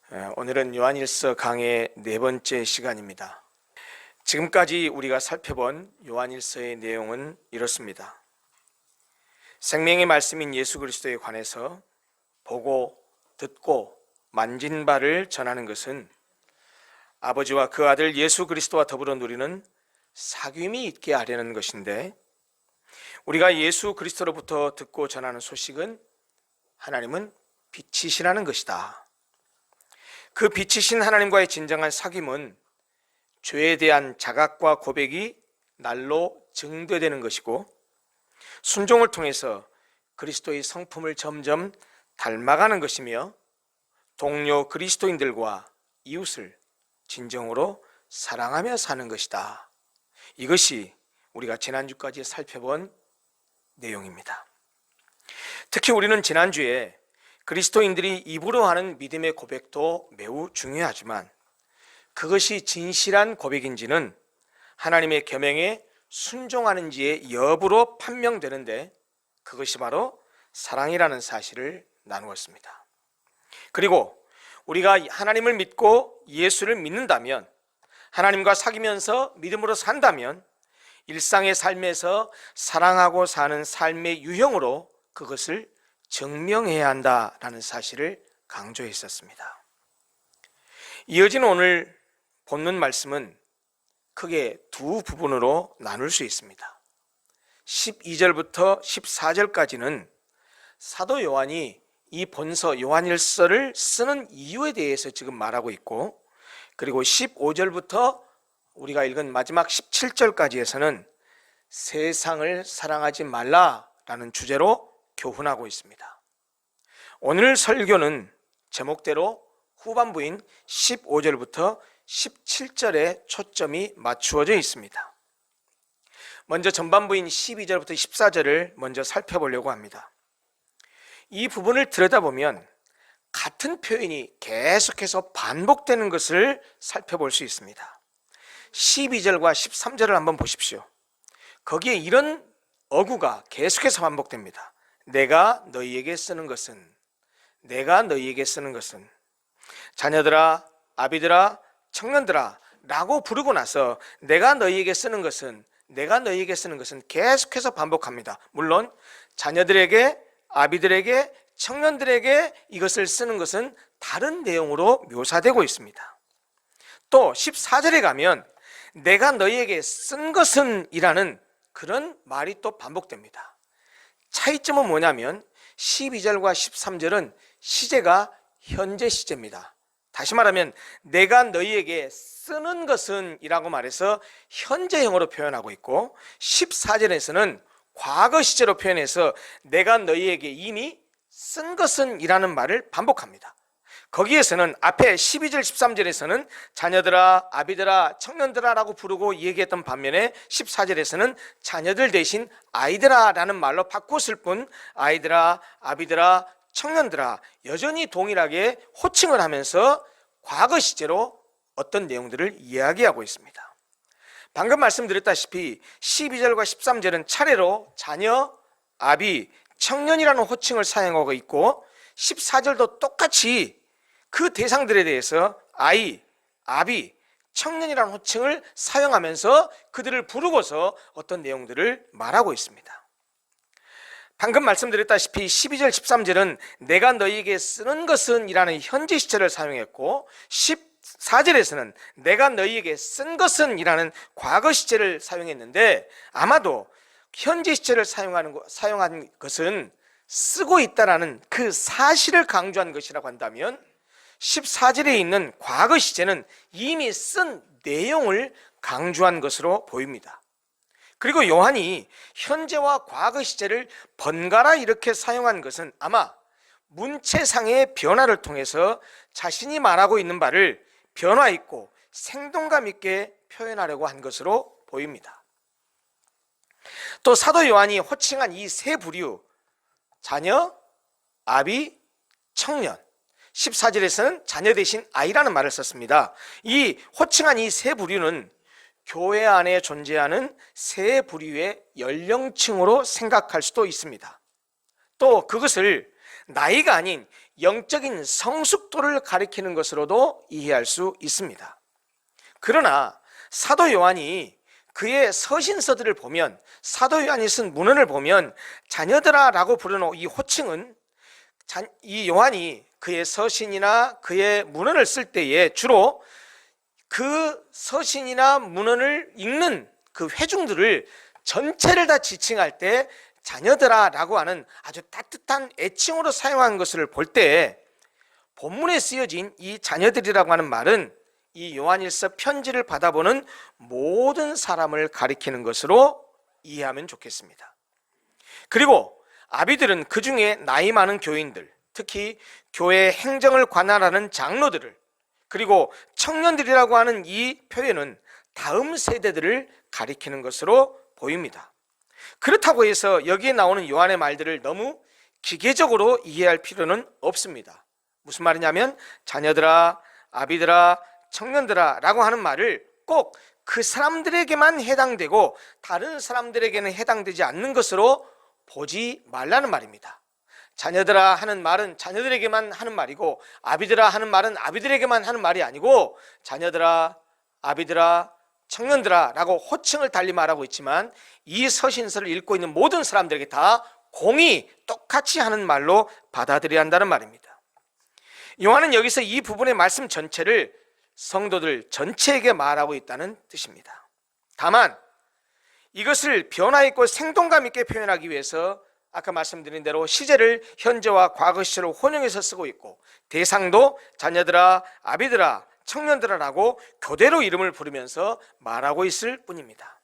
오늘은 요한일서 강의 네 번째 시간입니다. 지금까지 우리가 살펴본 요한일서의 내용은 이렇습니다. 생명의 말씀인 예수 그리스도에 관해서 보고 듣고 만진 바를 전하는 것은 아버지와 그 아들 예수 그리스도와 더불어 누리는 사귐이 있게 하려는 것인데, 우리가 예수 그리스도로부터 듣고 전하는 소식은 하나님은 빛이시라는 것이다. 그 빛이신 하나님과의 진정한 사귐은 죄에 대한 자각과 고백이 날로 증대되는 것이고, 순종을 통해서 그리스도의 성품을 점점 닮아가는 것이며, 동료 그리스도인들과 이웃을 진정으로 사랑하며 사는 것이다. 이것이 우리가 지난주까지 살펴본 내용입니다. 특히 우리는 지난주에 그리스도인들이 입으로 하는 믿음의 고백도 매우 중요하지만, 그것이 진실한 고백인지는 하나님의 계명에 순종하는지의 여부로 판명되는데, 그것이 바로 사랑이라는 사실을 나누었습니다. 그리고 우리가 하나님을 믿고 예수를 믿는다면, 하나님과 사귀면서 믿음으로 산다면 일상의 삶에서 사랑하고 사는 삶의 유형으로 그것을 증명해야 한다라는 사실을 강조했었습니다. 이어지는 오늘 본문 말씀은 크게 두 부분으로 나눌 수 있습니다. 12절부터 14절까지는 사도 요한이 이 본서 요한일서를 쓰는 이유에 대해서 지금 말하고 있고, 그리고 15절부터 우리가 읽은 마지막 17절까지에서는 세상을 사랑하지 말라라는 주제로 교훈하고 있습니다. 오늘 설교는 제목대로 후반부인 15절부터 17절에 초점이 맞추어져 있습니다. 먼저 전반부인 12절부터 14절을 먼저 살펴보려고 합니다. 이 부분을 들여다보면 같은 표현이 계속해서 반복되는 것을 살펴볼 수 있습니다. 12절과 13절을 한번 보십시오. 거기에 이런 어구가 계속해서 반복됩니다. 내가 너희에게 쓰는 것은, 내가 너희에게 쓰는 것은, 자녀들아, 아비들아, 청년들아 라고 부르고 나서 내가 너희에게 쓰는 것은, 내가 너희에게 쓰는 것은 계속해서 반복합니다. 물론 자녀들에게, 아비들에게, 청년들에게 이것을 쓰는 것은 다른 내용으로 묘사되고 있습니다. 또 14절에 가면 내가 너희에게 쓴 것은 이라는 그런 말이 또 반복됩니다. 차이점은 뭐냐면 12절과 13절은 시제가 현재 시제입니다. 다시 말하면 내가 너희에게 쓰는 것은 이라고 말해서 현재형으로 표현하고 있고, 14절에서는 과거 시제로 표현해서 내가 너희에게 이미 쓴 것은 이라는 말을 반복합니다. 거기에서는 앞에 12절 13절에서는 자녀들아, 아비들아, 청년들아 라고 부르고 얘기했던 반면에 14절에서는 자녀들 대신 아이들아 라는 말로 바꿨을 뿐, 아이들아, 아비들아, 청년들아 여전히 동일하게 호칭을 하면서 과거 시제로 어떤 내용들을 이야기하고 있습니다. 방금 말씀드렸다시피 12절과 13절은 차례로 자녀, 아비, 청년이라는 호칭을 사용하고 있고, 14절도 똑같이 그 대상들에 대해서 아이, 아비, 청년이라는 호칭을 사용하면서 그들을 부르고서 어떤 내용들을 말하고 있습니다. 방금 말씀드렸다시피 12절, 13절은 내가 너희에게 쓰는 것은 이라는 현재 시제를 사용했고, 14절에서는 내가 너희에게 쓴 것은 이라는 과거 시제를 사용했는데, 아마도 현재 시제를 사용한 것은 쓰고 있다라는 그 사실을 강조한 것이라고 한다면, 14절에 있는 과거 시제는 이미 쓴 내용을 강조한 것으로 보입니다. 그리고 요한이 현재와 과거 시제를 번갈아 이렇게 사용한 것은 아마 문체상의 변화를 통해서 자신이 말하고 있는 바를 변화 있고 생동감 있게 표현하려고 한 것으로 보입니다. 또 사도 요한이 호칭한 이 세 부류, 자녀, 아비, 청년, 14절에서는 자녀 대신 아이라는 말을 썼습니다. 이 호칭한 이 세 부류는 교회 안에 존재하는 세 부류의 연령층으로 생각할 수도 있습니다. 또 그것을 나이가 아닌 영적인 성숙도를 가리키는 것으로도 이해할 수 있습니다. 그러나 사도 요한이 그의 서신서들을 보면, 사도 요한이 쓴 문헌을 보면 자녀들아 라고 부르는 이 호칭은 이 요한이 그의 서신이나 그의 문헌을 쓸 때에 주로 그 서신이나 문헌을 읽는 그 회중들을 전체를 다 지칭할 때 자녀들아 라고 하는 아주 따뜻한 애칭으로 사용한 것을 볼 때, 본문에 쓰여진 이 자녀들이라고 하는 말은 이 요한일서 편지를 받아보는 모든 사람을 가리키는 것으로 이해하면 좋겠습니다. 그리고 아비들은 그 중에 나이 많은 교인들, 특히 교회 행정을 관할하는 장로들을, 그리고 청년들이라고 하는 이 표현은 다음 세대들을 가리키는 것으로 보입니다. 그렇다고 해서 여기에 나오는 요한의 말들을 너무 기계적으로 이해할 필요는 없습니다. 무슨 말이냐면 자녀들아, 아비들아, 청년들아 라고 하는 말을 꼭 그 사람들에게만 해당되고 다른 사람들에게는 해당되지 않는 것으로 보지 말라는 말입니다. 자녀들아 하는 말은 자녀들에게만 하는 말이고, 아비들아 하는 말은 아비들에게만 하는 말이 아니고, 자녀들아, 아비들아, 청년들아 라고 호칭을 달리 말하고 있지만 이 서신서를 읽고 있는 모든 사람들에게 다 공히 똑같이 하는 말로 받아들여야 한다는 말입니다. 요한은 여기서 이 부분의 말씀 전체를 성도들 전체에게 말하고 있다는 뜻입니다. 다만 이것을 변화 있고 생동감 있게 표현하기 위해서 아까 말씀드린 대로 시제를 현재와 과거 시제로 혼용해서 쓰고 있고, 대상도 자녀들아, 아비들아, 청년들아라고 교대로 이름을 부르면서 말하고 있을 뿐입니다.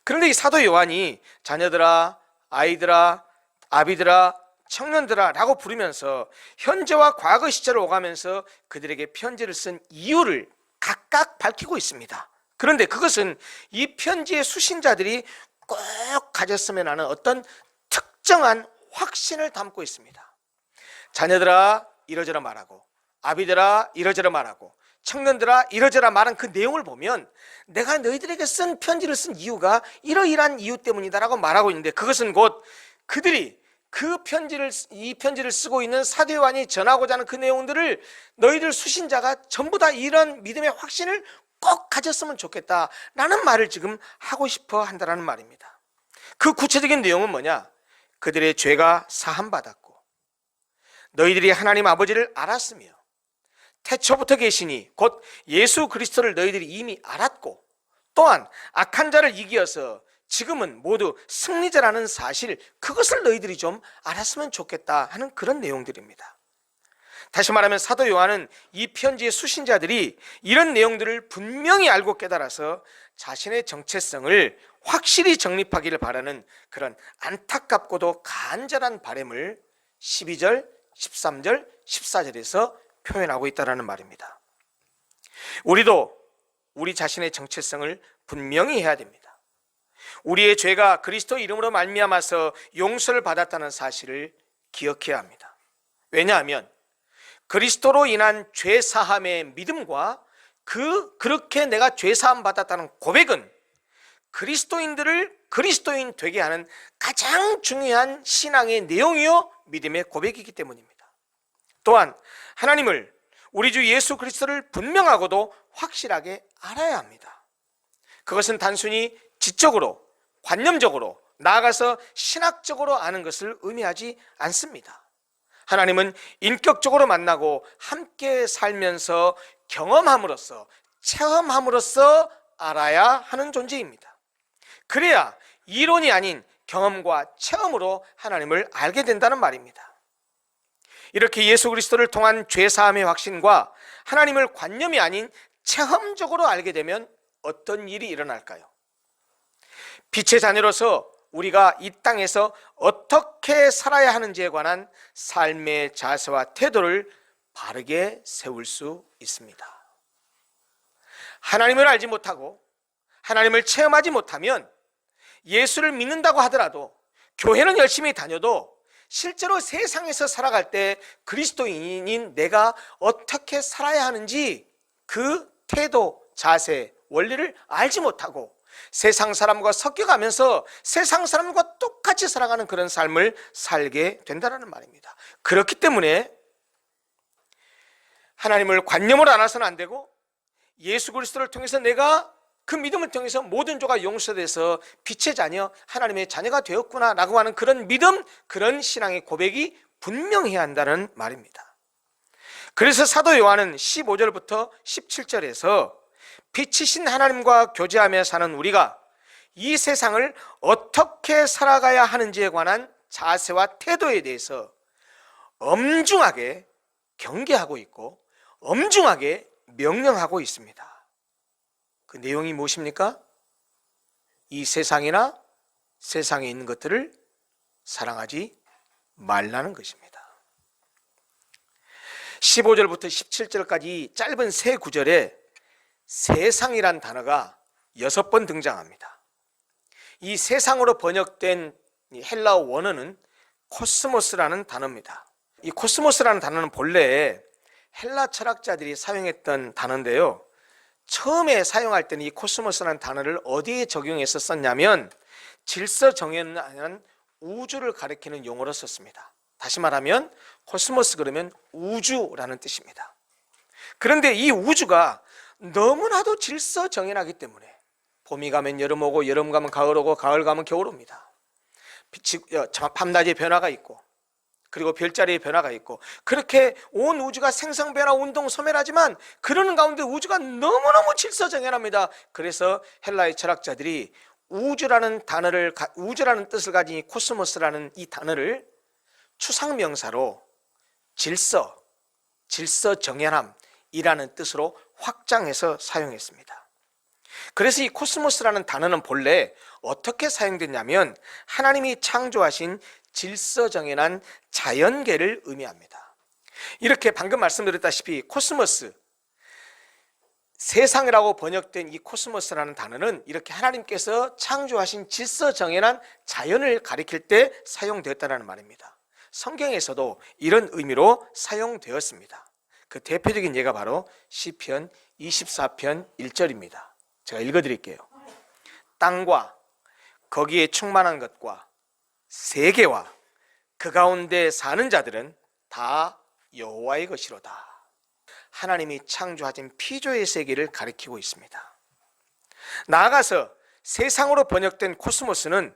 그런데 이 사도 요한이 자녀들아, 아이들아, 아비들아, 청년들아 라고 부르면서 현재와 과거 시제를 오가면서 그들에게 편지를 쓴 이유를 각각 밝히고 있습니다. 그런데 그것은 이 편지의 수신자들이 꼭 가졌으면 하는 어떤 특정한 확신을 담고 있습니다. 자녀들아 이러저러 말하고, 아비들아 이러저러 말하고, 청년들아 이러저러 말한 그 내용을 보면 내가 너희들에게 쓴 편지를 쓴 이유가 이러이러한 이유 때문이다라고 말하고 있는데, 그것은 곧 그들이 이 편지를 쓰고 있는 사도 요한이 전하고자 하는 그 내용들을 너희들 수신자가 전부 다 이런 믿음의 확신을 꼭 가졌으면 좋겠다라는 말을 지금 하고 싶어 한다는 말입니다. 그 구체적인 내용은 뭐냐? 그들의 죄가 사함받았고 너희들이 하나님 아버지를 알았으며 태초부터 계시니 곧 예수 그리스도를 너희들이 이미 알았고, 또한 악한 자를 이기어서 지금은 모두 승리자라는 사실, 그것을 너희들이 좀 알았으면 좋겠다 하는 그런 내용들입니다. 다시 말하면 사도 요한은 이 편지의 수신자들이 이런 내용들을 분명히 알고 깨달아서 자신의 정체성을 확실히 정립하기를 바라는 그런 안타깝고도 간절한 바람을 12절, 13절, 14절에서 표현하고 있다는 말입니다. 우리도 우리 자신의 정체성을 분명히 해야 됩니다. 우리의 죄가 그리스도 이름으로 말미암아서 용서를 받았다는 사실을 기억해야 합니다. 왜냐하면 그리스도로 인한 죄 사함의 믿음과 그렇게 내가 죄 사함 받았다는 고백은 그리스도인들을 그리스도인 되게 하는 가장 중요한 신앙의 내용이요 믿음의 고백이기 때문입니다. 또한 하나님을, 우리 주 예수 그리스도를 분명하고도 확실하게 알아야 합니다. 그것은 단순히 지적으로, 관념적으로, 나아가서 신학적으로 아는 것을 의미하지 않습니다. 하나님은 인격적으로 만나고 함께 살면서 경험함으로써, 체험함으로써 알아야 하는 존재입니다. 그래야 이론이 아닌 경험과 체험으로 하나님을 알게 된다는 말입니다. 이렇게 예수 그리스도를 통한 죄사함의 확신과 하나님을 관념이 아닌 체험적으로 알게 되면 어떤 일이 일어날까요? 빛의 자녀로서 우리가 이 땅에서 어떻게 살아야 하는지에 관한 삶의 자세와 태도를 바르게 세울 수 있습니다. 하나님을 알지 못하고 하나님을 체험하지 못하면 예수를 믿는다고 하더라도, 교회는 열심히 다녀도 실제로 세상에서 살아갈 때 그리스도인인 내가 어떻게 살아야 하는지 그 태도, 자세, 원리를 알지 못하고 세상 사람과 섞여가면서 세상 사람과 똑같이 살아가는 그런 삶을 살게 된다는 말입니다. 그렇기 때문에 하나님을 관념으로 알아서는 안 되고, 예수 그리스도를 통해서 내가 그 믿음을 통해서 모든 죄가 용서돼서 빛의 자녀, 하나님의 자녀가 되었구나 라고 하는 그런 믿음, 그런 신앙의 고백이 분명해야 한다는 말입니다. 그래서 사도 요한은 15절부터 17절에서 빛이신 하나님과 교제하며 사는 우리가 이 세상을 어떻게 살아가야 하는지에 관한 자세와 태도에 대해서 엄중하게 경계하고 있고 엄중하게 명령하고 있습니다. 그 내용이 무엇입니까? 이 세상이나 세상에 있는 것들을 사랑하지 말라는 것입니다. 15절부터 17절까지 짧은 세 구절에 세상이란 단어가 6번 등장합니다. 이 세상으로 번역된 헬라어 원어는 코스모스라는 단어입니다. 이 코스모스라는 단어는 본래 헬라 철학자들이 사용했던 단어인데요, 처음에 사용할 때는 이 코스모스라는 단어를 어디에 적용해서 썼냐면 질서 정연한 우주를 가리키는 용어로 썼습니다. 다시 말하면 코스모스 그러면 우주라는 뜻입니다. 그런데 이 우주가 너무나도 질서 정연하기 때문에 봄이 가면 여름 오고 여름 가면 가을 오고 가을 가면 겨울 옵니다. 밤낮의 변화가 있고 그리고 별자리의 변화가 있고, 그렇게 온 우주가 생성변화 운동 소멸하지만 그러는 가운데 우주가 너무너무 질서정연합니다. 그래서 헬라의 철학자들이 우주라는 뜻을 가진 이 코스모스라는 이 단어를 추상명사로 질서정연함이라는 뜻으로 확장해서 사용했습니다. 그래서 이 코스모스라는 단어는 본래 어떻게 사용됐냐면 하나님이 창조하신 질서정연한 자연계를 의미합니다. 이렇게 방금 말씀드렸다시피 코스모스, 세상이라고 번역된 이 코스모스라는 단어는 이렇게 하나님께서 창조하신 질서정연한 자연을 가리킬 때 사용되었다는 말입니다. 성경에서도 이런 의미로 사용되었습니다. 그 대표적인 예가 바로 시편 24편 1절입니다. 제가 읽어드릴게요. 땅과 거기에 충만한 것과 세계와 그 가운데 사는 자들은 다 여호와의 것이로다. 하나님이 창조하신 피조의 세계를 가리키고 있습니다. 나아가서 세상으로 번역된 코스모스는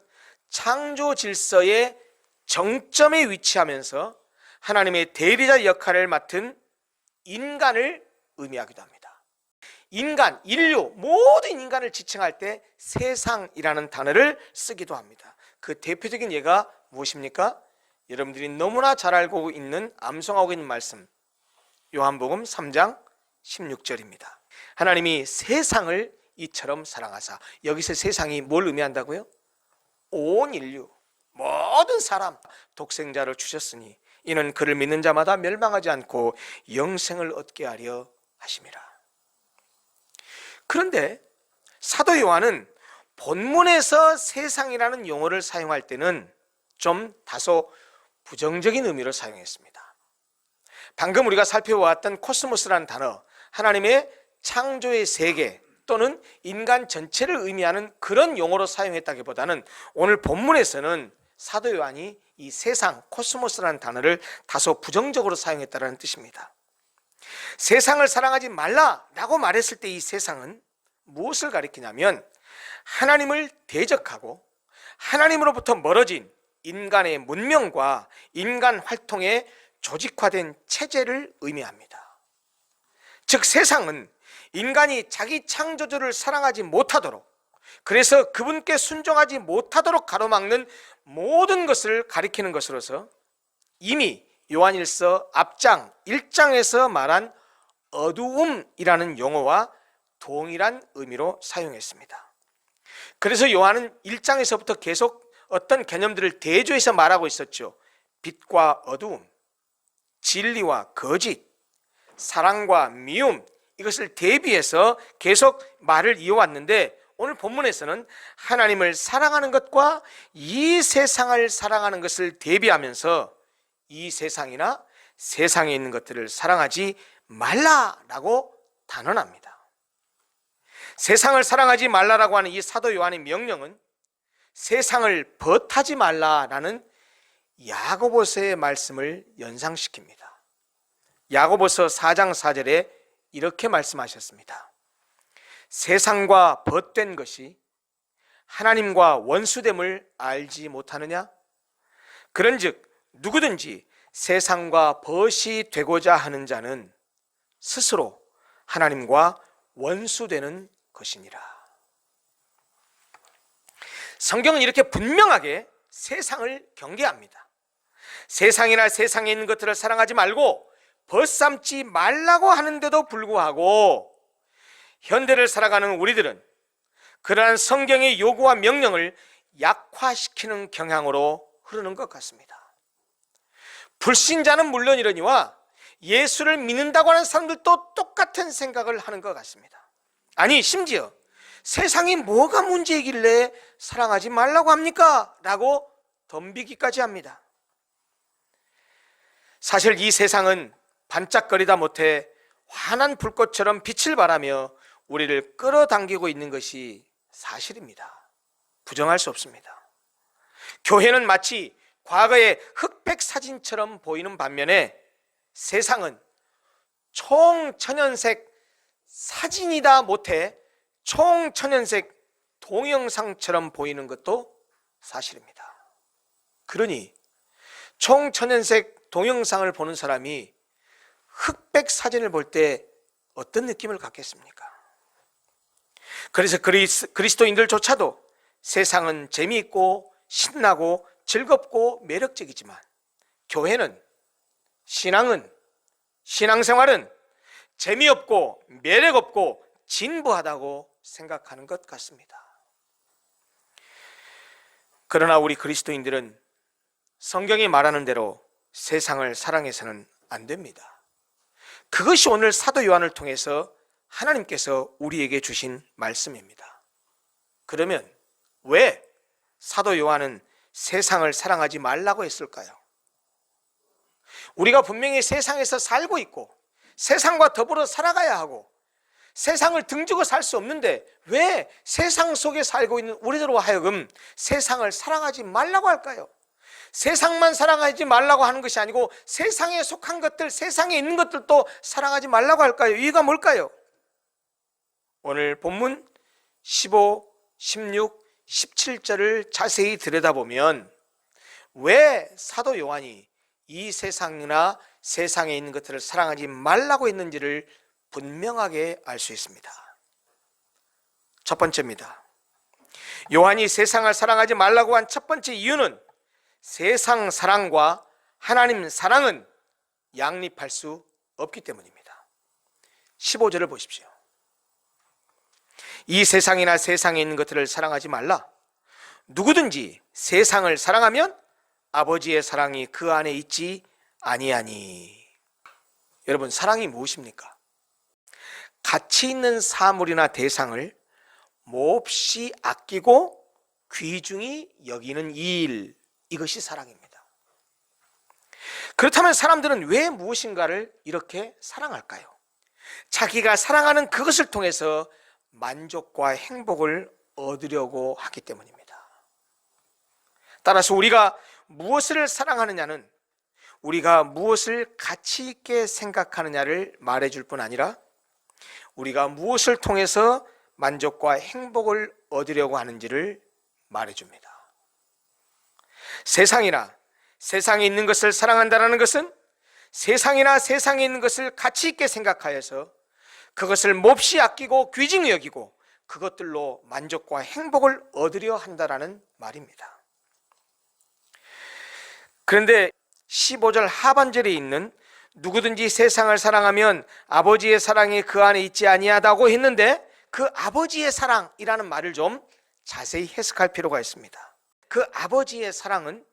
창조 질서의 정점에 위치하면서 하나님의 대리자 역할을 맡은 인간을 의미하기도 합니다. 인간, 인류, 모든 인간을 지칭할 때 세상이라는 단어를 쓰기도 합니다. 그 대표적인 예가 무엇입니까? 여러분들이 너무나 잘 알고 있는, 암송하고 있는 말씀, 요한복음 3장 16절입니다. 하나님이 세상을 이처럼 사랑하사, 여기서 세상이 뭘 의미한다고요? 온 인류, 모든 사람, 독생자를 주셨으니 이는 그를 믿는 자마다 멸망하지 않고 영생을 얻게 하려 하심이라. 그런데 사도 요한은 본문에서 세상이라는 용어를 사용할 때는 좀 다소 부정적인 의미로 사용했습니다. 방금 우리가 살펴보았던 코스모스라는 단어, 하나님의 창조의 세계 또는 인간 전체를 의미하는 그런 용어로 사용했다기보다는 오늘 본문에서는 사도 요한이 이 세상, 코스모스라는 단어를 다소 부정적으로 사용했다는 뜻입니다. 세상을 사랑하지 말라라고 말했을 때 이 세상은 무엇을 가리키냐면 하나님을 대적하고 하나님으로부터 멀어진 인간의 문명과 인간 활동에 조직화된 체제를 의미합니다. 즉 세상은 인간이 자기 창조주를 사랑하지 못하도록, 그래서 그분께 순종하지 못하도록 가로막는 모든 것을 가리키는 것으로서 이미 요한일서 앞장 1장에서 말한 어두움이라는 용어와 동일한 의미로 사용했습니다. 그래서 요한은 1장에서부터 계속 어떤 개념들을 대조해서 말하고 있었죠. 빛과 어두움, 진리와 거짓, 사랑과 미움, 이것을 대비해서 계속 말을 이어왔는데 오늘 본문에서는 하나님을 사랑하는 것과 이 세상을 사랑하는 것을 대비하면서 이 세상이나 세상에 있는 것들을 사랑하지 말라라고 단언합니다. 세상을 사랑하지 말라라고 하는 이 사도 요한의 명령은 세상을 벗하지 말라라는 야고보서의 말씀을 연상시킵니다. 야고보서 4장 4절에 이렇게 말씀하셨습니다. 세상과 벗된 것이 하나님과 원수됨을 알지 못하느냐? 그런즉 누구든지 세상과 벗이 되고자 하는 자는 스스로 하나님과 원수되는 것이니라. 성경은 이렇게 분명하게 세상을 경계합니다. 세상이나 세상에 있는 것들을 사랑하지 말고 벗삼지 말라고 하는데도 불구하고 현대를 살아가는 우리들은 그러한 성경의 요구와 명령을 약화시키는 경향으로 흐르는 것 같습니다. 불신자는 물론이러니와 예수를 믿는다고 하는 사람들도 똑같은 생각을 하는 것 같습니다. 아니, 심지어 세상이 뭐가 문제이길래 사랑하지 말라고 합니까? 라고 덤비기까지 합니다. 사실 이 세상은 반짝거리다 못해 환한 불꽃처럼 빛을 발하며 우리를 끌어당기고 있는 것이 사실입니다. 부정할 수 없습니다. 교회는 마치 과거의 흑백 사진처럼 보이는 반면에 세상은 총천연색 사진이다 못해 총천연색 동영상처럼 보이는 것도 사실입니다. 그러니 총천연색 동영상을 보는 사람이 흑백 사진을 볼 때 어떤 느낌을 갖겠습니까? 그래서 그리스도인들조차도 세상은 재미있고 신나고 즐겁고 매력적이지만 교회는, 신앙은, 신앙생활은 재미없고 매력없고 진부하다고 생각하는 것 같습니다. 그러나 우리 그리스도인들은 성경이 말하는 대로 세상을 사랑해서는 안 됩니다. 그것이 오늘 사도 요한을 통해서 하나님께서 우리에게 주신 말씀입니다. 그러면 왜 사도 요한은 세상을 사랑하지 말라고 했을까요? 우리가 분명히 세상에서 살고 있고 세상과 더불어 살아가야 하고 세상을 등지고 살 수 없는데 왜 세상 속에 살고 있는 우리들로 하여금 세상을 사랑하지 말라고 할까요? 세상만 사랑하지 말라고 하는 것이 아니고 세상에 속한 것들, 세상에 있는 것들도 사랑하지 말라고 할까요? 이유가 뭘까요? 오늘 본문 15, 16, 17절을 자세히 들여다보면 왜 사도 요한이 이 세상이나 세상에 있는 것들을 사랑하지 말라고 했는지를 분명하게 알 수 있습니다. 첫 번째입니다. 요한이 세상을 사랑하지 말라고 한 첫 번째 이유는 세상 사랑과 하나님 사랑은 양립할 수 없기 때문입니다. 15절을 보십시오. 이 세상이나 세상에 있는 것들을 사랑하지 말라. 누구든지 세상을 사랑하면 아버지의 사랑이 그 안에 있지 아니하니. 여러분, 사랑이 무엇입니까? 가치 있는 사물이나 대상을 몹시 아끼고 귀중히 여기는 일, 이것이 사랑입니다. 그렇다면 사람들은 왜 무엇인가를 이렇게 사랑할까요? 자기가 사랑하는 그것을 통해서 만족과 행복을 얻으려고 하기 때문입니다. 따라서 우리가 무엇을 사랑하느냐는 우리가 무엇을 가치 있게 생각하느냐를 말해줄 뿐 아니라 우리가 무엇을 통해서 만족과 행복을 얻으려고 하는지를 말해줍니다. 세상이나 세상에 있는 것을 사랑한다는 것은 세상이나 세상에 있는 것을 가치 있게 생각하여서 그것을 몹시 아끼고 귀중히 여기고 그것들로 만족과 행복을 얻으려 한다는 말입니다. 그런데 15절 하반절에 있는 누구든지 세상을 사랑하면 아버지의 사랑이 그 안에 있지 아니하다고 했는데 그 아버지의 사랑이라는 말을 좀 자세히 해석할 필요가 있습니다. 그 아버지의 사랑은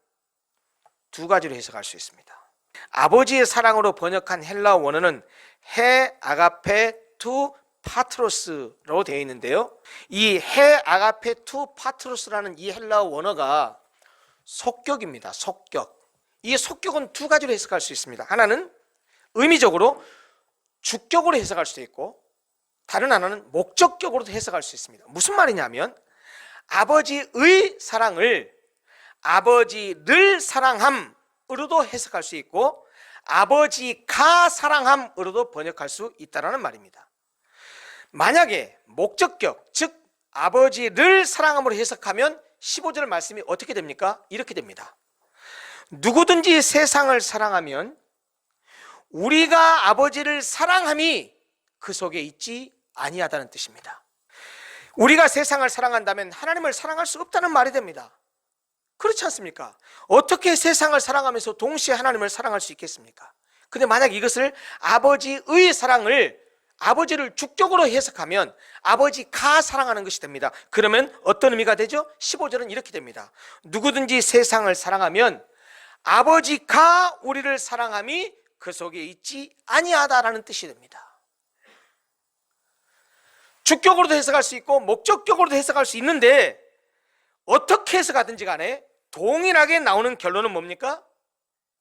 두 가지로 해석할 수 있습니다. 아버지의 사랑으로 번역한 헬라어 원어는 헤 아가페 투 파트로스로 되어 있는데요, 이 헤 아가페 투 파트로스라는 이 헬라어 원어가 속격입니다. 속격. 이 속격은 두 가지로 해석할 수 있습니다. 하나는 의미적으로 주격으로 해석할 수도 있고 다른 하나는 목적격으로도 해석할 수 있습니다. 무슨 말이냐면 아버지의 사랑을 아버지를 사랑함으로도 해석할 수 있고 아버지가 사랑함으로도 번역할 수 있다는 말입니다. 만약에 목적격, 즉 아버지를 사랑함으로 해석하면 15절 말씀이 어떻게 됩니까? 이렇게 됩니다. 누구든지 세상을 사랑하면 우리가 아버지를 사랑함이 그 속에 있지 아니하다는 뜻입니다. 우리가 세상을 사랑한다면 하나님을 사랑할 수 없다는 말이 됩니다. 그렇지 않습니까? 어떻게 세상을 사랑하면서 동시에 하나님을 사랑할 수 있겠습니까? 근데 만약 이것을 아버지의 사랑을 아버지를 주격으로 해석하면 아버지가 사랑하는 것이 됩니다. 그러면 어떤 의미가 되죠? 15절은 이렇게 됩니다. 누구든지 세상을 사랑하면 아버지가 우리를 사랑함이 그 속에 있지 아니하다라는 뜻이 됩니다. 주격으로도 해석할 수 있고 목적격으로도 해석할 수 있는데 어떻게 해석하든지 간에 동일하게 나오는 결론은 뭡니까?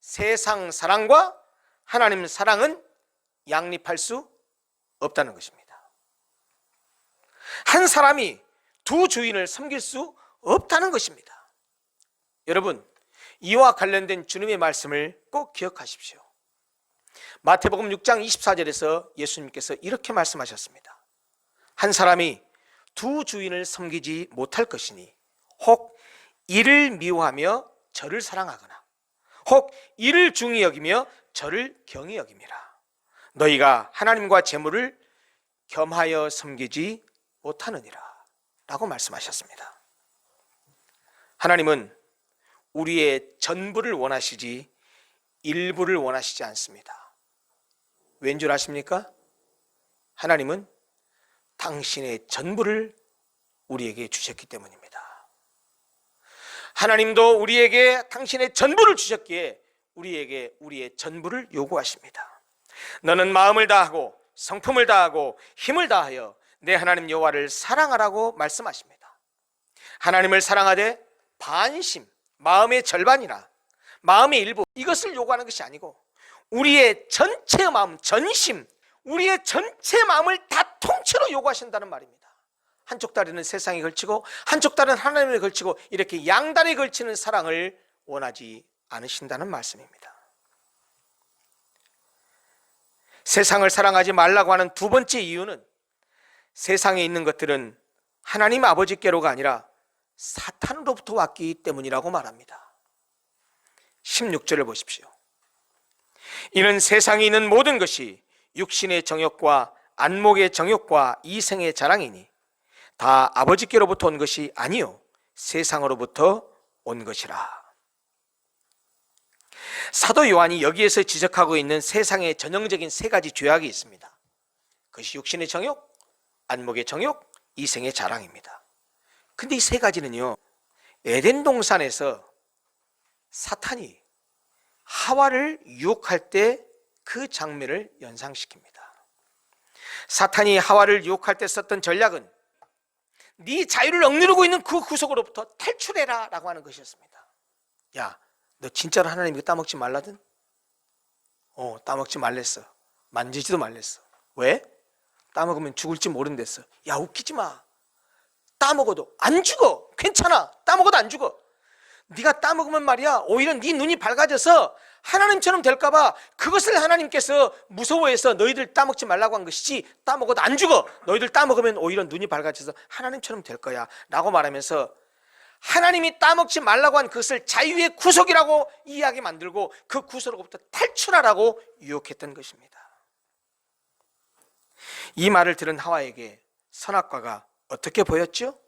세상 사랑과 하나님 사랑은 양립할 수 없다는 것입니다. 한 사람이 두 주인을 섬길 수 없다는 것입니다. 여러분, 이와 관련된 주님의 말씀을 꼭 기억하십시오. 마태복음 6장 24절에서 예수님께서 이렇게 말씀하셨습니다. 한 사람이 두 주인을 섬기지 못할 것이니 혹 이를 미워하며 저를 사랑하거나 혹 이를 중히 여기며 저를 경히 여김이라. 너희가 하나님과 재물을 겸하여 섬기지 못하느니라 라고 말씀하셨습니다. 하나님은 우리의 전부를 원하시지 일부를 원하시지 않습니다. 왠 줄 아십니까? 하나님은 당신의 전부를 우리에게 주셨기 때문입니다. 하나님도 우리에게 당신의 전부를 주셨기에 우리에게 우리의 전부를 요구하십니다. 너는 마음을 다하고 성품을 다하고 힘을 다하여 내 하나님 여호와를 사랑하라고 말씀하십니다. 하나님을 사랑하되 반심, 마음의 절반이나 마음의 일부, 이것을 요구하는 것이 아니고 우리의 전체 마음, 전심, 우리의 전체 마음을 다 통째로 요구하신다는 말입니다. 한쪽 다리는 세상에 걸치고 한쪽 다리는 하나님에 걸치고 이렇게 양다리에 걸치는 사랑을 원하지 않으신다는 말씀입니다. 세상을 사랑하지 말라고 하는 두 번째 이유는 세상에 있는 것들은 하나님 아버지께로가 아니라 사탄으로부터 왔기 때문이라고 말합니다. 16절을 보십시오. 이는 세상에 있는 모든 것이 육신의 정욕과 안목의 정욕과 이생의 자랑이니 다 아버지께로부터 온 것이 아니요 세상으로부터 온 것이라. 사도 요한이 여기에서 지적하고 있는 세상의 전형적인 세 가지 죄악이 있습니다. 그것이 육신의 정욕, 안목의 정욕, 이생의 자랑입니다. 근데 이 세 가지는요, 에덴 동산에서 사탄이 하와를 유혹할 때 그 장면을 연상시킵니다. 사탄이 하와를 유혹할 때 썼던 전략은 네 자유를 억누르고 있는 그 구속으로부터 탈출해라 라고 하는 것이었습니다. 야, 너 진짜로 하나님 이거 따먹지 말라든? 따먹지 말랬어. 만지지도 말랬어. 왜? 따먹으면 죽을지 모른댔어. 야, 웃기지 마. 따먹어도 안 죽어. 괜찮아. 따먹어도 안 죽어. 네가 따먹으면 말이야 오히려 네 눈이 밝아져서 하나님처럼 될까봐 그것을 하나님께서 무서워해서 너희들 따먹지 말라고 한 것이지 따먹어도 안 죽어. 너희들 따먹으면 오히려 눈이 밝아져서 하나님처럼 될 거야 라고 말하면서 하나님이 따먹지 말라고 한 그것을 자유의 구속이라고 이해하게 만들고 그 구속으로부터 탈출하라고 유혹했던 것입니다. 이 말을 들은 하와에게 선악과가 어떻게 보였죠?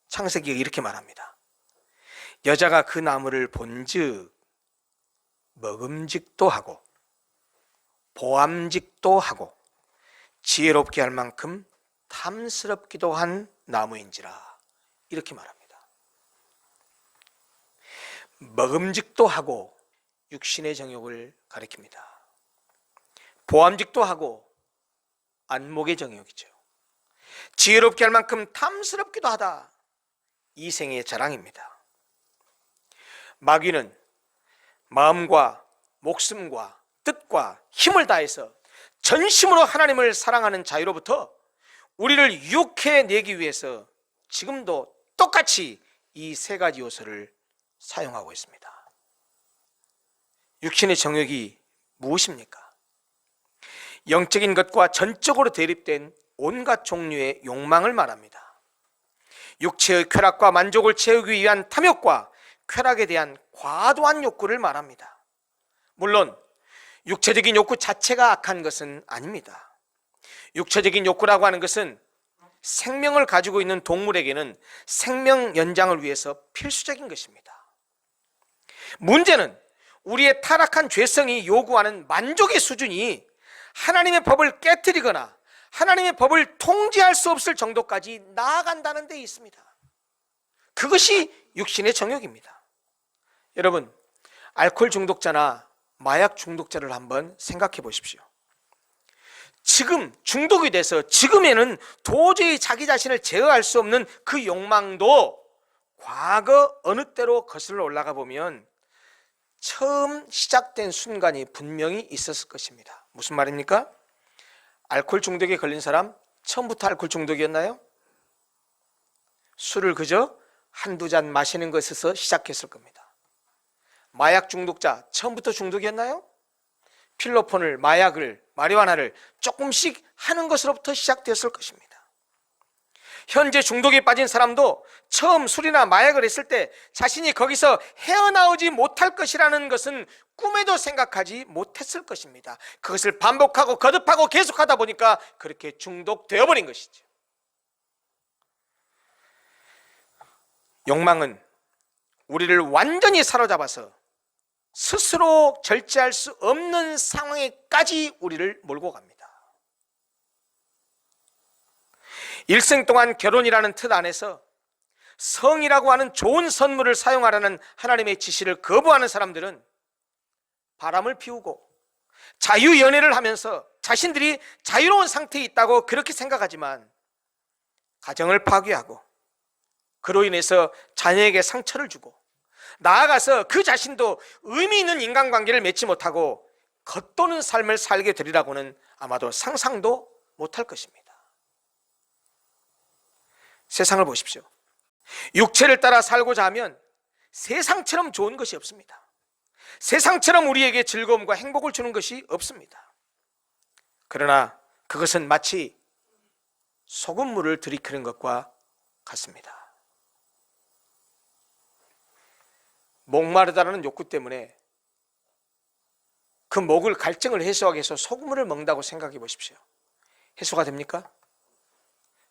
창세기가 이렇게 말합니다. 여자가 그 나무를 본즉 먹음직도 하고 보암직도 하고 지혜롭게 할 만큼 탐스럽기도 한 나무인지라 이렇게 말합니다. 먹음직도 하고 육신의 정욕을 가리킵니다. 보암직도 하고 안목의 정욕이죠. 지혜롭게 할 만큼 탐스럽기도 하다. 이생의 자랑입니다. 마귀는 마음과 목숨과 뜻과 힘을 다해서 전심으로 하나님을 사랑하는 자유로부터 우리를 유혹해내기 위해서 지금도 똑같이 이 세 가지 요소를 사용하고 있습니다. 육신의 정욕이 무엇입니까? 영적인 것과 전적으로 대립된 온갖 종류의 욕망을 말합니다. 육체의 쾌락과 만족을 채우기 위한 탐욕과 쾌락에 대한 과도한 욕구를 말합니다. 물론 육체적인 욕구 자체가 악한 것은 아닙니다. 육체적인 욕구라고 하는 것은 생명을 가지고 있는 동물에게는 생명 연장을 위해서 필수적인 것입니다. 문제는 우리의 타락한 죄성이 요구하는 만족의 수준이 하나님의 법을 깨뜨리거나 하나님의 법을 통제할 수 없을 정도까지 나아간다는 데 있습니다. 그것이 육신의 정욕입니다. 여러분, 알코올 중독자나 마약 중독자를 한번 생각해 보십시오. 지금 중독이 돼서 지금에는 도저히 자기 자신을 제어할 수 없는 그 욕망도 과거 어느 때로 거슬러 올라가 보면 처음 시작된 순간이 분명히 있었을 것입니다. 무슨 말입니까? 알코올 중독에 걸린 사람 처음부터 알코올 중독이었나요? 술을 그저 한두 잔 마시는 것에서 시작했을 겁니다. 마약 중독자 처음부터 중독이었나요? 필로폰을, 마약을, 마리화나를 조금씩 하는 것으로부터 시작되었을 것입니다. 현재 중독에 빠진 사람도 처음 술이나 마약을 했을 때 자신이 거기서 헤어나오지 못할 것이라는 것은 꿈에도 생각하지 못했을 것입니다. 그것을 반복하고 거듭하고 계속하다 보니까 그렇게 중독되어 버린 것이죠. 욕망은 우리를 완전히 사로잡아서 스스로 절제할 수 없는 상황에까지 우리를 몰고 갑니다. 일생 동안 결혼이라는 틀 안에서 성이라고 하는 좋은 선물을 사용하라는 하나님의 지시를 거부하는 사람들은 바람을 피우고 자유연애를 하면서 자신들이 자유로운 상태에 있다고 그렇게 생각하지만 가정을 파괴하고 그로 인해서 자녀에게 상처를 주고 나아가서 그 자신도 의미 있는 인간관계를 맺지 못하고 겉도는 삶을 살게 되리라고는 아마도 상상도 못할 것입니다. 세상을 보십시오. 육체를 따라 살고자 하면 세상처럼 좋은 것이 없습니다. 세상처럼 우리에게 즐거움과 행복을 주는 것이 없습니다. 그러나 그것은 마치 소금물을 들이키는 것과 같습니다. 목마르다는 욕구 때문에 그 목을 갈증을 해소하기 위해서 소금물을 먹는다고 생각해 보십시오. 해소가 됩니까?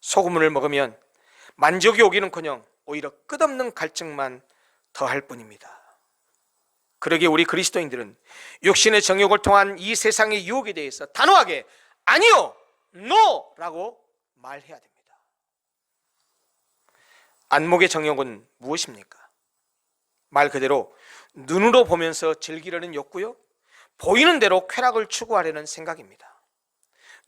소금물을 먹으면 만족이 오기는커녕 오히려 끝없는 갈증만 더할 뿐입니다. 그러기에 우리 그리스도인들은 육신의 정욕을 통한 이 세상의 유혹에 대해서 단호하게 아니요, 노라고 말해야 됩니다. 안목의 정욕은 무엇입니까? 말 그대로 눈으로 보면서 즐기려는 욕구요, 보이는 대로 쾌락을 추구하려는 생각입니다.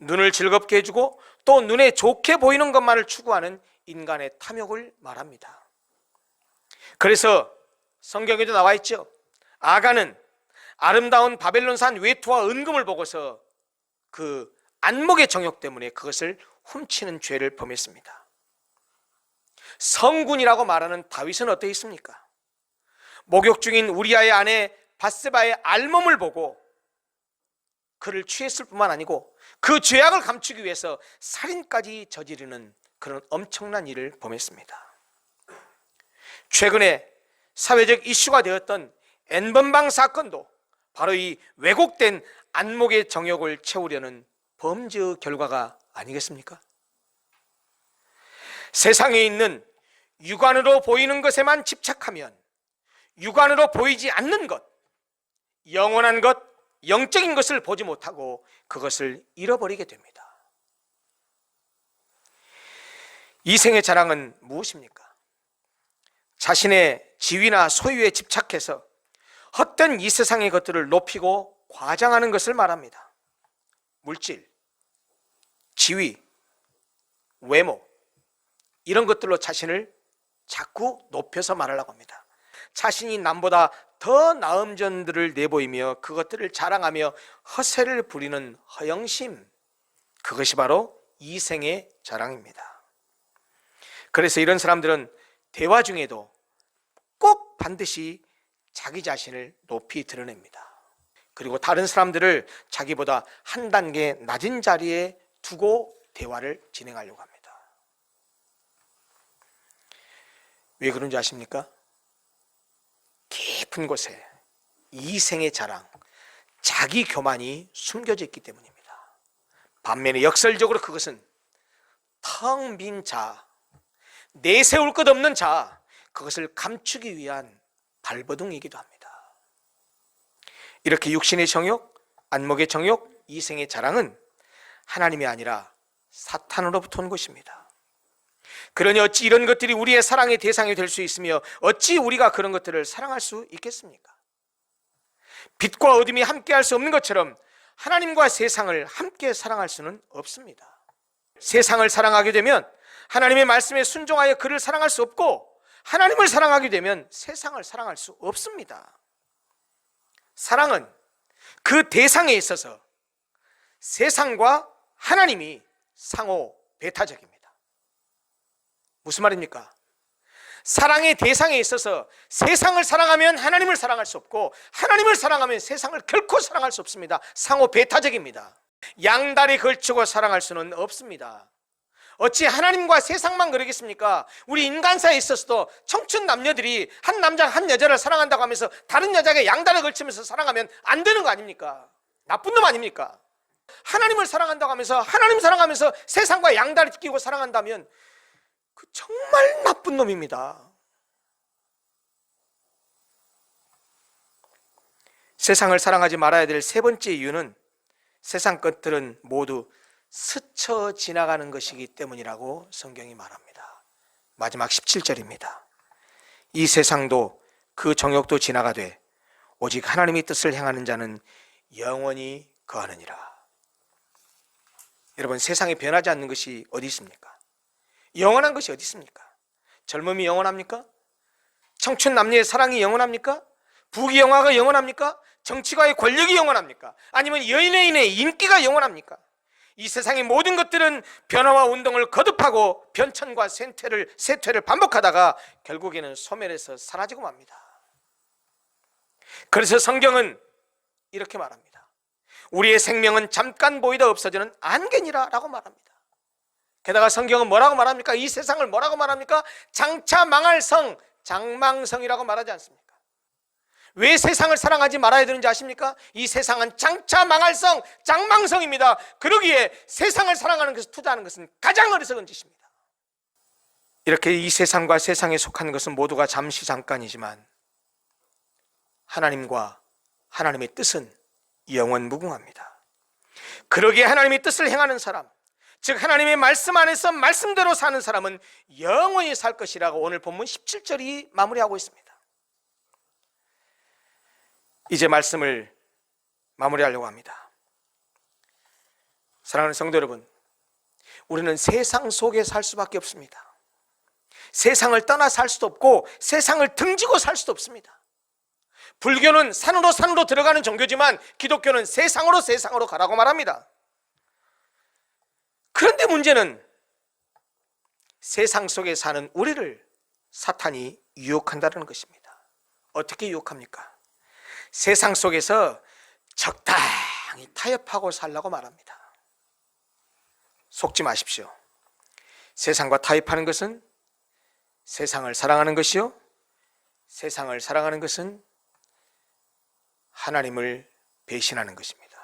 눈을 즐겁게 해주고 또 눈에 좋게 보이는 것만을 추구하는 인간의 탐욕을 말합니다. 그래서 성경에도 나와 있죠. 아간은 아름다운 바벨론산 외투와 은금을 보고서 그 안목의 정욕 때문에 그것을 훔치는 죄를 범했습니다. 성군이라고 말하는 다윗은 어떠 있습니까? 목욕 중인 우리아의 아내 밧세바의 알몸을 보고 그를 취했을 뿐만 아니고 그 죄악을 감추기 위해서 살인까지 저지르는 그런 엄청난 일을 범했습니다. 최근에 사회적 이슈가 되었던 N번방 사건도 바로 이 왜곡된 안목의 정욕을 채우려는 범죄의 결과가 아니겠습니까? 세상에 있는 육안으로 보이는 것에만 집착하면 육안으로 보이지 않는 것, 영원한 것, 영적인 것을 보지 못하고 그것을 잃어버리게 됩니다. 이생의 자랑은 무엇입니까? 자신의 지위나 소유에 집착해서 헛된 이 세상의 것들을 높이고 과장하는 것을 말합니다. 물질, 지위, 외모, 이런 것들로 자신을 자꾸 높여서 말하려고 합니다. 자신이 남보다 더 나은 점들을 내보이며 그것들을 자랑하며 허세를 부리는 허영심, 그것이 바로 이생의 자랑입니다. 그래서 이런 사람들은 대화 중에도 꼭 반드시 자기 자신을 높이 드러냅니다. 그리고 다른 사람들을 자기보다 한 단계 낮은 자리에 두고 대화를 진행하려고 합니다. 왜 그런지 아십니까? 깊은 곳에 이생의 자랑, 자기 교만이 숨겨져 있기 때문입니다. 반면에 역설적으로 그것은 텅 빈 자, 내세울 것 없는 자, 그것을 감추기 위한 발버둥이기도 합니다. 이렇게 육신의 정욕, 안목의 정욕, 이생의 자랑은 하나님이 아니라 사탄으로부터 온 것입니다. 그러니 어찌 이런 것들이 우리의 사랑의 대상이 될 수 있으며 어찌 우리가 그런 것들을 사랑할 수 있겠습니까? 빛과 어둠이 함께 할 수 없는 것처럼 하나님과 세상을 함께 사랑할 수는 없습니다. 세상을 사랑하게 되면 하나님의 말씀에 순종하여 그를 사랑할 수 없고, 하나님을 사랑하게 되면 세상을 사랑할 수 없습니다. 사랑은 그 대상에 있어서 세상과 하나님이 상호 배타적입니다. 무슨 말입니까? 사랑의 대상에 있어서 세상을 사랑하면 하나님을 사랑할 수 없고, 하나님을 사랑하면 세상을 결코 사랑할 수 없습니다. 상호 배타적입니다. 양다리 걸치고 사랑할 수는 없습니다. 어찌 하나님과 세상만 그러겠습니까? 우리 인간사에 있어서도 청춘 남녀들이 한 남자 한 여자를 사랑한다고 하면서 다른 여자에게 양다리 걸치면서 사랑하면 안 되는 거 아닙니까? 나쁜 놈 아닙니까? 하나님을 사랑한다고 하면서, 하나님 사랑하면서 세상과 양다리 끼고 사랑한다면 그 정말 나쁜 놈입니다. 세상을 사랑하지 말아야 될 세 번째 이유는 세상 것들은 모두 스쳐 지나가는 것이기 때문이라고 성경이 말합니다. 마지막 17절입니다. 이 세상도 그 정욕도 지나가되 오직 하나님의 뜻을 행하는 자는 영원히 거하느니라. 여러분, 세상에 변하지 않는 것이 어디 있습니까? 영원한 것이 어디 있습니까? 젊음이 영원합니까? 청춘 남녀의 사랑이 영원합니까? 부귀 영화가 영원합니까? 정치가의 권력이 영원합니까? 아니면 연예인의 인기가 영원합니까? 이 세상의 모든 것들은 변화와 운동을 거듭하고 변천과 쇠퇴를 반복하다가 결국에는 소멸해서 사라지고 맙니다. 그래서 성경은 이렇게 말합니다. 우리의 생명은 잠깐 보이다 없어지는 안개니라 라고 말합니다. 게다가 성경은 뭐라고 말합니까? 이 세상을 뭐라고 말합니까? 장차 망할 성, 장망성이라고 말하지 않습니까? 왜 세상을 사랑하지 말아야 되는지 아십니까? 이 세상은 장차 망할 성, 장망성입니다. 그러기에 세상을 사랑하는 것을 투자하는 것은 가장 어리석은 짓입니다. 이렇게 이 세상과 세상에 속한 것은 모두가 잠시 잠깐이지만 하나님과 하나님의 뜻은 영원무궁합니다. 그러기에 하나님의 뜻을 행하는 사람, 즉 하나님의 말씀 안에서 말씀대로 사는 사람은 영원히 살 것이라고 오늘 본문 17절이 마무리하고 있습니다. 이제 말씀을 마무리하려고 합니다. 사랑하는 성도 여러분, 우리는 세상 속에 살 수밖에 없습니다. 세상을 떠나 살 수도 없고 세상을 등지고 살 수도 없습니다. 불교는 산으로 들어가는 종교지만 기독교는 세상으로 가라고 말합니다. 그런데 문제는 세상 속에 사는 우리를 사탄이 유혹한다는 것입니다. 어떻게 유혹합니까? 세상 속에서 적당히 타협하고 살라고 말합니다. 속지 마십시오. 세상과 타협하는 것은 세상을 사랑하는 것이요, 세상을 사랑하는 것은 하나님을 배신하는 것입니다.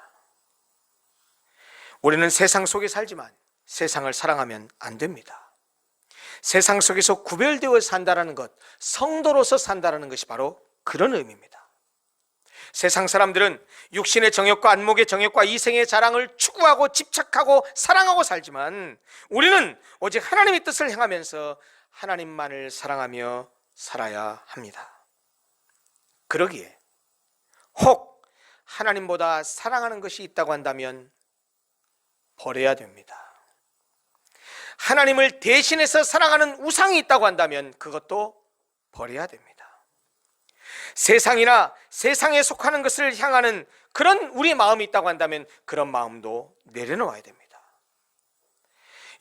우리는 세상 속에 살지만 세상을 사랑하면 안 됩니다. 세상 속에서 구별되어 산다는 것, 성도로서 산다는 것이 바로 그런 의미입니다. 세상 사람들은 육신의 정욕과 안목의 정욕과 이생의 자랑을 추구하고 집착하고 사랑하고 살지만 우리는 오직 하나님의 뜻을 행하면서 하나님만을 사랑하며 살아야 합니다. 그러기에 혹 하나님보다 사랑하는 것이 있다고 한다면 버려야 됩니다. 하나님을 대신해서 사랑하는 우상이 있다고 한다면 그것도 버려야 됩니다. 세상이나 세상에 속하는 것을 향하는 그런 우리 마음이 있다고 한다면 그런 마음도 내려놓아야 됩니다.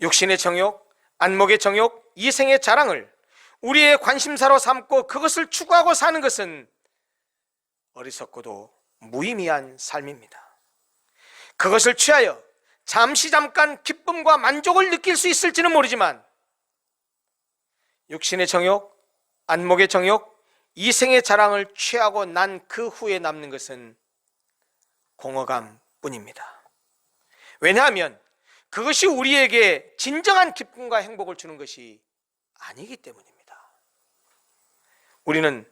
육신의 정욕, 안목의 정욕, 이생의 자랑을 우리의 관심사로 삼고 그것을 추구하고 사는 것은 어리석고도 무의미한 삶입니다. 그것을 취하여 잠시 잠깐 기쁨과 만족을 느낄 수 있을지는 모르지만 육신의 정욕, 안목의 정욕, 이생의 자랑을 취하고 난 그 후에 남는 것은 공허감 뿐입니다. 왜냐하면 그것이 우리에게 진정한 기쁨과 행복을 주는 것이 아니기 때문입니다. 우리는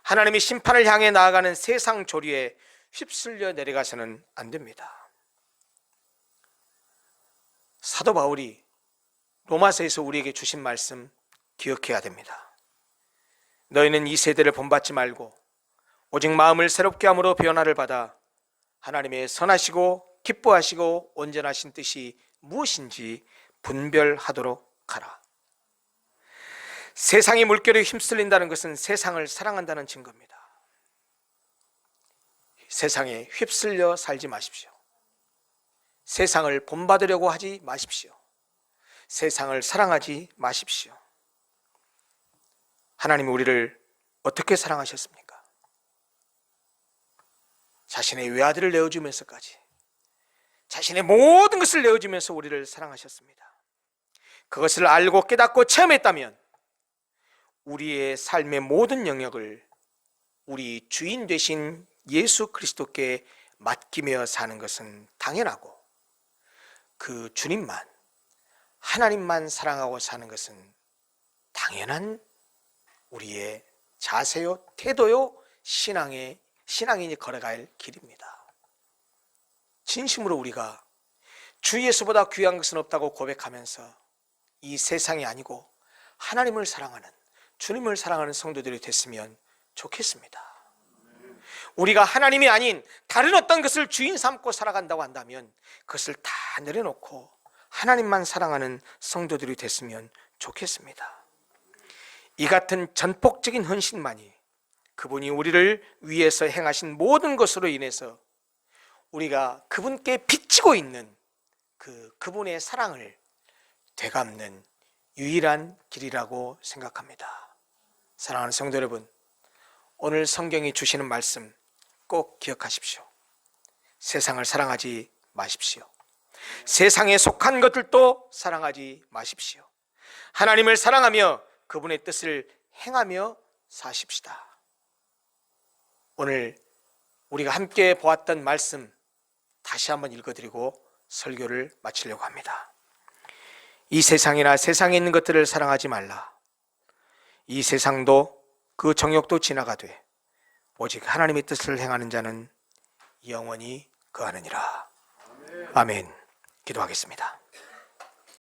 하나님의 심판을 향해 나아가는 세상 조류에 휩쓸려 내려가서는 안 됩니다. 사도 바울이 로마서에서 우리에게 주신 말씀 기억해야 됩니다. 너희는 이 세대를 본받지 말고 오직 마음을 새롭게 함으로 변화를 받아 하나님의 선하시고 기뻐하시고 온전하신 뜻이 무엇인지 분별하도록 하라. 세상의 물결에 휩쓸린다는 것은 세상을 사랑한다는 증거입니다. 세상에 휩쓸려 살지 마십시오. 세상을 본받으려고 하지 마십시오. 세상을 사랑하지 마십시오. 하나님이 우리를 어떻게 사랑하셨습니까? 자신의 외아들을 내어주면서까지 자신의 모든 것을 내어주면서 우리를 사랑하셨습니다. 그것을 알고 깨닫고 체험했다면 우리의 삶의 모든 영역을 우리 주인 되신 예수 그리스도께 맡기며 사는 것은 당연하고 그 주님만, 하나님만 사랑하고 사는 것은 당연한 우리의 자세요, 태도요, 신앙인이 걸어갈 길입니다. 진심으로 우리가 주 예수보다 귀한 것은 없다고 고백하면서 이 세상이 아니고 하나님을 사랑하는, 주님을 사랑하는 성도들이 됐으면 좋겠습니다. 우리가 하나님이 아닌 다른 어떤 것을 주인 삼고 살아간다고 한다면 그것을 다 내려놓고 하나님만 사랑하는 성도들이 됐으면 좋겠습니다. 이 같은 전폭적인 헌신만이 그분이 우리를 위해서 행하신 모든 것으로 인해서 우리가 그분께 빚지고 있는 그분의 사랑을 되갚는 유일한 길이라고 생각합니다. 사랑하는 성도 여러분, 오늘 성경이 주시는 말씀 꼭 기억하십시오. 세상을 사랑하지 마십시오. 세상에 속한 것들도 사랑하지 마십시오. 하나님을 사랑하며 그분의 뜻을 행하며 사십시다. 오늘 우리가 함께 보았던 말씀 다시 한번 읽어드리고 설교를 마치려고 합니다. 이 세상이나 세상에 있는 것들을 사랑하지 말라. 이 세상도 그 정욕도 지나가되 오직 하나님의 뜻을 행하는 자는 영원히 거하느니라. 아멘. 기도하겠습니다.